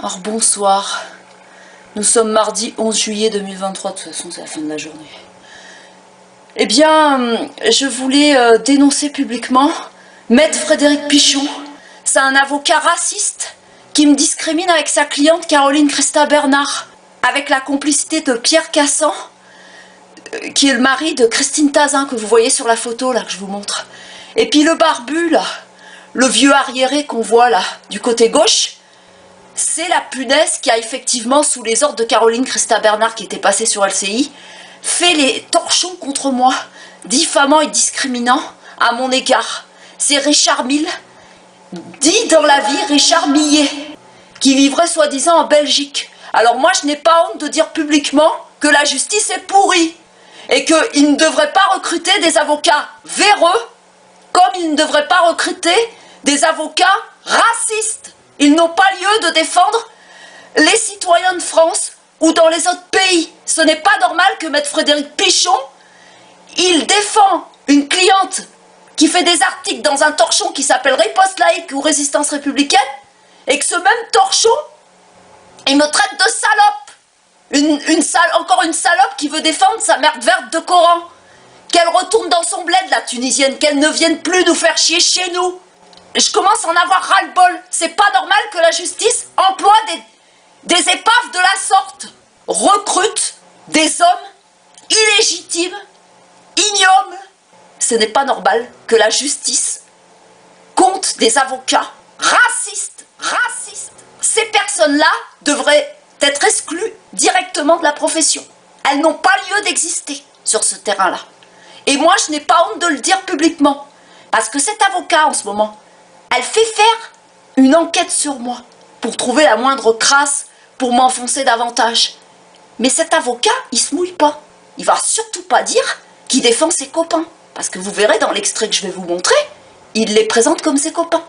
Alors bonsoir, nous sommes mardi 11 juillet 2023, de toute façon c'est la fin de la journée. Eh bien, je voulais dénoncer publiquement Maître Frédéric Pichon. C'est un avocat raciste qui me discrimine avec sa cliente Caroline Christa Bernard, avec la complicité de Pierre Cassan, qui est le mari de Christine Tazin, que vous voyez sur la photo là que je vous montre. Et puis le barbu là, le vieux arriéré qu'on voit là, du côté gauche, c'est la punaise qui a effectivement, sous les ordres de Caroline Christa Bernard, qui était passée sur LCI, fait les torchons contre moi, diffamant et discriminant à mon égard. C'est Richard Mille, dit dans la vie Richard Millet, qui vivrait soi-disant en Belgique. Alors moi je n'ai pas honte de dire publiquement que la justice est pourrie, et qu'il ne devrait pas recruter des avocats véreux, comme il ne devrait pas recruter des avocats racistes. Ils n'ont pas lieu de défendre les citoyens de France ou dans les autres pays. Ce n'est pas normal que Maître Frédéric Pichon, il défend une cliente qui fait des articles dans un torchon qui s'appelle Riposte laïque ou Résistance républicaine, et que ce même torchon, il me traite de salope. Encore une salope qui veut défendre sa merde verte de Coran. Qu'elle retourne dans son bled, la Tunisienne, qu'elle ne vienne plus nous faire chier chez nous. Je commence à en avoir ras-le-bol. C'est pas normal que la justice emploie des épaves de la sorte. Recrute des hommes illégitimes, ignobles. Ce n'est pas normal que la justice compte des avocats racistes. Ces personnes-là devraient être exclues directement de la profession. Elles n'ont pas lieu d'exister sur ce terrain-là. Et moi, je n'ai pas honte de le dire publiquement. Parce que cet avocat, en ce moment, elle fait faire une enquête sur moi pour trouver la moindre crasse, pour m'enfoncer davantage. Mais cet avocat, il se mouille pas. Il va surtout pas dire qu'il défend ses copains. Parce que vous verrez dans l'extrait que je vais vous montrer, il les présente comme ses copains.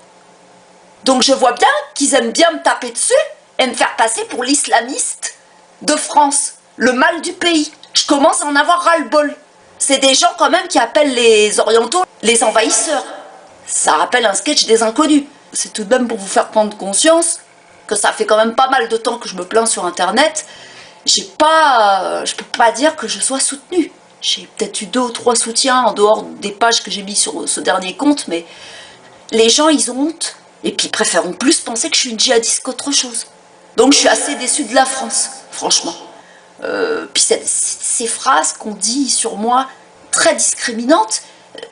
Donc je vois bien qu'ils aiment bien me taper dessus et me faire passer pour l'islamiste de France, le mal du pays. Je commence à en avoir ras-le-bol. C'est des gens quand même qui appellent les orientaux les envahisseurs. Ça rappelle un sketch des Inconnus. C'est tout de même pour vous faire prendre conscience que ça fait quand même pas mal de temps que je me plains sur internet. Je peux pas dire que je sois soutenue. J'ai peut-être eu 2 ou 3 soutiens en dehors des pages que j'ai mis sur ce dernier compte, mais les gens ils ont honte. Et puis ils préfèrent plus penser que je suis une djihadiste qu'autre chose. Donc je suis assez déçue de la France, franchement. Puis ces phrases qu'on dit sur moi, très discriminantes,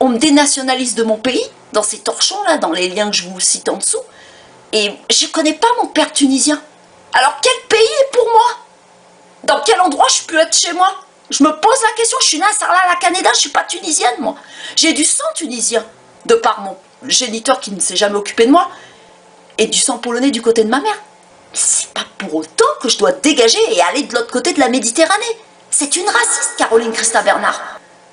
on me dénationalise de mon pays, dans ces torchons là, dans les liens que je vous cite en dessous, et je connais pas mon père tunisien. Alors quel pays est pour moi? Dans quel endroit je peux être chez moi? Je me pose la question, je suis née à Sarlat-la-Canéda, je suis pas tunisienne moi. J'ai du sang tunisien, de par mon géniteur qui ne s'est jamais occupé de moi, et du sang polonais du côté de ma mère. Mais c'est pas pour autant que je dois dégager et aller de l'autre côté de la Méditerranée. C'est une raciste, Caroline Christa Bernard.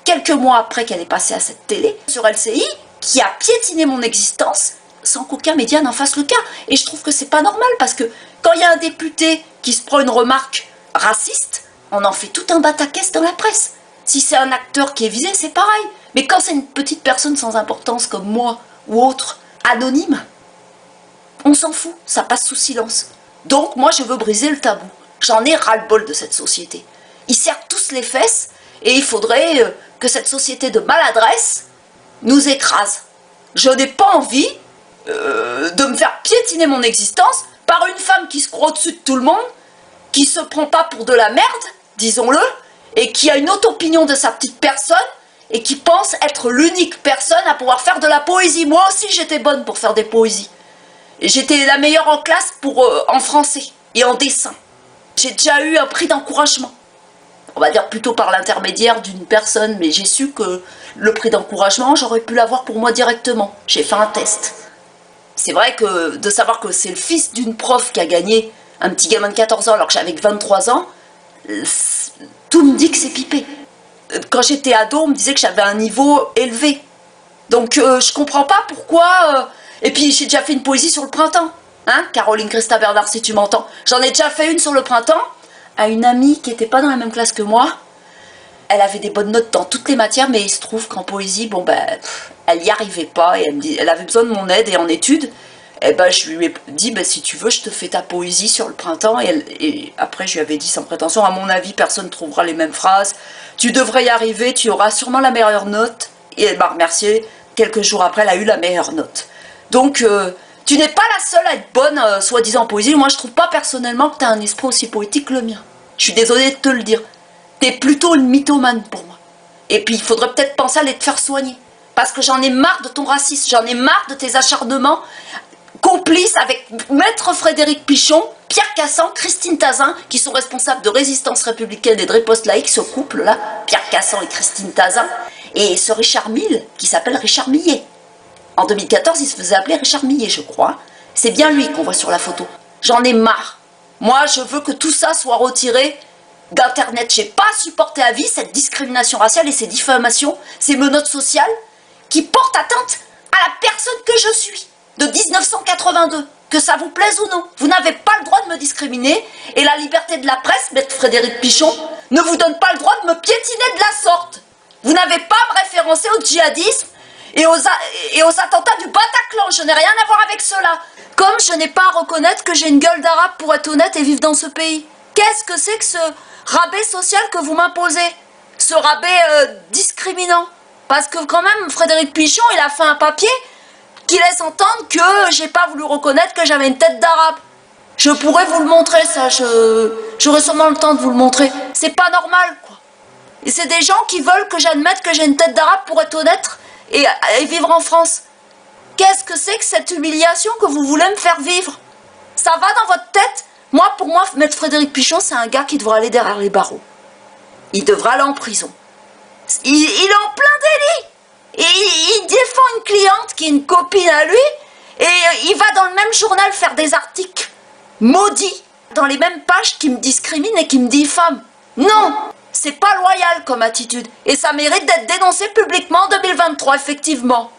Quelques mois après qu'elle est passée à cette télé, sur LCI, qui a piétiné mon existence sans qu'aucun média n'en fasse le cas. Et je trouve que c'est pas normal, parce que quand il y a un député qui se prend une remarque raciste, on en fait tout un batacaisse dans la presse. Si c'est un acteur qui est visé, c'est pareil. Mais quand c'est une petite personne sans importance comme moi ou autre, anonyme, on s'en fout, ça passe sous silence. Donc moi je veux briser le tabou. J'en ai ras-le-bol de cette société. Ils serrent tous les fesses et il faudrait que cette société de maladresse nous écrase. Je n'ai pas envie de me faire piétiner mon existence par une femme qui se croit au-dessus de tout le monde, qui se prend pas pour de la merde, disons-le, et qui a une autre opinion de sa petite personne, et qui pense être l'unique personne à pouvoir faire de la poésie. Moi aussi j'étais bonne pour faire des poésies. J'étais la meilleure en classe en français et en dessin. J'ai déjà eu un prix d'encouragement. On va dire plutôt par l'intermédiaire d'une personne, mais j'ai su que le prix d'encouragement, j'aurais pu l'avoir pour moi directement. J'ai fait un test. C'est vrai que de savoir que c'est le fils d'une prof qui a gagné, un petit gamin de 14 ans alors que j'avais que 23 ans, tout me dit que c'est pipé. Quand j'étais ado, on me disait que j'avais un niveau élevé. Donc je comprends pas pourquoi... Et puis j'ai déjà fait une poésie sur le printemps. Hein, Caroline Christa Bernard, si tu m'entends. J'en ai déjà fait une sur le printemps à une amie qui n'était pas dans la même classe que moi. Elle avait des bonnes notes dans toutes les matières, mais il se trouve qu'en poésie, bon ben, elle n'y arrivait pas et elle avait besoin de mon aide. Et en études, Et ben je lui ai dit, ben, si tu veux, je te fais ta poésie sur le printemps. Et après, je lui avais dit sans prétention, à mon avis, personne ne trouvera les mêmes phrases. Tu devrais y arriver, tu auras sûrement la meilleure note. Et elle m'a remercié. Quelques jours après, elle a eu la meilleure note. Donc, tu n'es pas la seule à être bonne, soi-disant en poésie. Moi, je trouve pas personnellement que tu as un esprit aussi poétique que le mien. Je suis désolée de te le dire. Tu es plutôt une mythomane pour moi. Et puis, il faudrait peut-être penser à aller te faire soigner. Parce que j'en ai marre de ton racisme, j'en ai marre de tes acharnements complices avec Maître Frédéric Pichon, Pierre Cassan, Christine Tazin, qui sont responsables de Résistance Républicaine et de Riposte Laïque, ce couple-là, Pierre Cassan et Christine Tazin, et ce Richard Mille, qui s'appelle Richard Millet. En 2014, il se faisait appeler Richard Millet, je crois. C'est bien lui qu'on voit sur la photo. J'en ai marre. Moi, je veux que tout ça soit retiré d'Internet. J'ai pas supporté à vie cette discrimination raciale et ces diffamations, ces menottes sociales qui portent atteinte à la personne que je suis, de 1982. Que ça vous plaise ou non, vous n'avez pas le droit de me discriminer et la liberté de la presse, Maître Frédéric Pichon, ne vous donne pas le droit de me piétiner de la sorte. Vous n'avez pas à me référencer au djihadisme et aux attentats du Bataclan. Je n'ai rien à voir avec cela. Comme je n'ai pas à reconnaître que j'ai une gueule d'arabe pour être honnête et vivre dans ce pays. Qu'est-ce que c'est que ce rabais social que vous m'imposez? Ce rabais discriminant? Parce que quand même, Frédéric Pichon, il a fait un papier qui laisse entendre que j'ai pas voulu reconnaître que j'avais une tête d'arabe. Je pourrais vous le montrer, ça. J'aurai sûrement le temps de vous le montrer. C'est pas normal, quoi. Et c'est des gens qui veulent que j'admette que j'ai une tête d'arabe pour être honnête et vivre en France. Qu'est-ce que c'est que cette humiliation que vous voulez me faire vivre? Ça va dans votre tête? Moi, pour moi, Maître Frédéric Pichon, c'est un gars qui devrait aller derrière les barreaux. Il devrait aller en prison. Il est en plein délit. Et il défend une cliente qui est une copine à lui. Et il va dans le même journal faire des articles maudits. Dans les mêmes pages qui me discriminent et qui me diffament. Non! C'est pas loyal comme attitude. Et ça mérite d'être dénoncé publiquement en 2023, effectivement.